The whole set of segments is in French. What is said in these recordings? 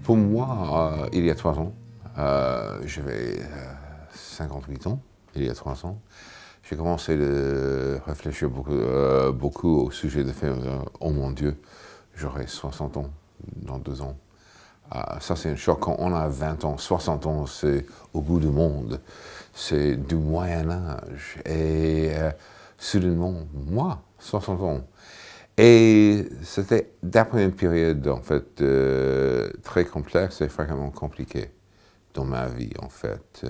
Pour moi, il y a 3 ans, j'avais 58 ans, il y a 3 ans, j'ai commencé à réfléchir beaucoup au sujet de faire « Oh mon Dieu, j'aurai 60 ans dans 2 ans ». Ça, c'est un choc. Quand on a 20 ans, 60 ans, c'est au bout du monde. C'est du Moyen-Âge. Et soudainement, moi, 60 ans. Et c'était d'après une période, en fait, très complexe et fréquemment compliquée dans ma vie, en fait.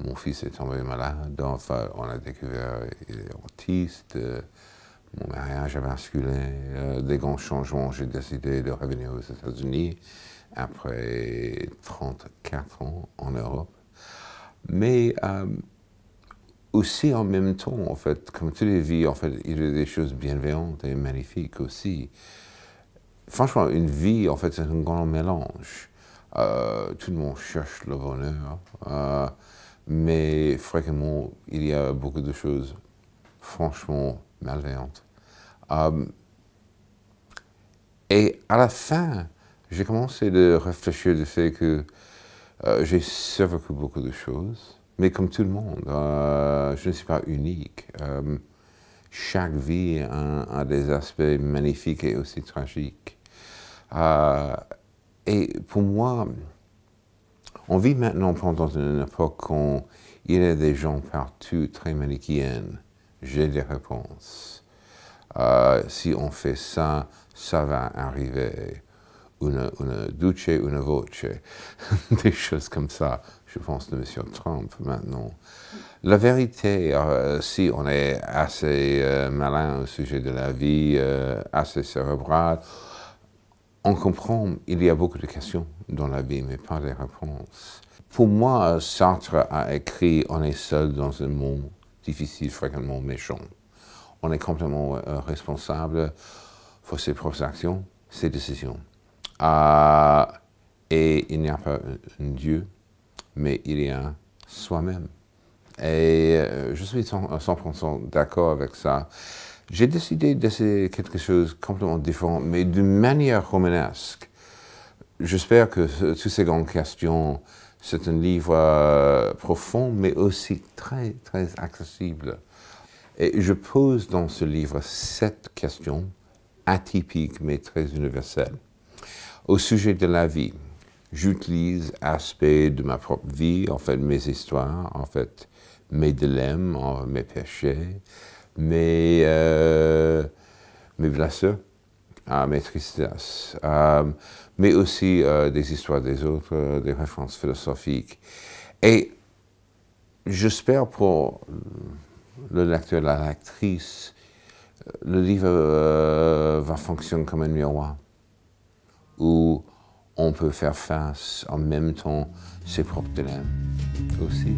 Mon fils est tombé malade, enfin, on a découvert qu'il est autiste. Mon mariage a basculé, des grands changements. J'ai décidé de revenir aux États-Unis après 34 ans en Europe. Mais aussi en même temps, en fait, comme toutes les vies, en fait, il y a des choses bienveillantes et magnifiques aussi. Franchement, une vie, en fait, c'est un grand mélange. Tout le monde cherche le bonheur, mais fréquemment, il y a beaucoup de choses franchement malveillantes. Et à la fin, j'ai commencé à réfléchir du fait que j'ai survécu beaucoup de choses, mais comme tout le monde, je ne suis pas unique. Chaque vie a des aspects magnifiques et aussi tragiques. Et pour moi, on vit maintenant pendant une époque où il y a des gens partout très manichéennes. J'ai des réponses. Si on fait ça, ça va arriver. Une duce, une voce. Des choses comme ça, je pense de M. Trump maintenant. La vérité, si on est assez malin au sujet de la vie, assez cérébral, on comprend qu'il y a beaucoup de questions dans la vie, mais pas de réponses. Pour moi, Sartre a écrit « On est seul dans un monde difficile, fréquemment méchant ». On est complètement responsable pour ses propres actions, ses décisions. Et il n'y a pas un Dieu, mais il y a soi-même. Et je suis 100% d'accord avec ça. J'ai décidé d'essayer quelque chose de complètement différent, mais d'une manière romanesque. J'espère que toutes ces grandes questions, c'est un livre profond, mais aussi très, très accessible. Et je pose dans ce livre 7 questions atypiques, mais très universelles. Au sujet de la vie, j'utilise aspects de ma propre vie, en fait, mes histoires, en fait, mes dilemmes, mes péchés, mes blessures, mes tristesses, mais aussi des histoires des autres, des références philosophiques. Et j'espère pour le lecteur, la lectrice, le livre va fonctionner comme un miroir, où on peut faire face en même temps ses propres dilemmes aussi.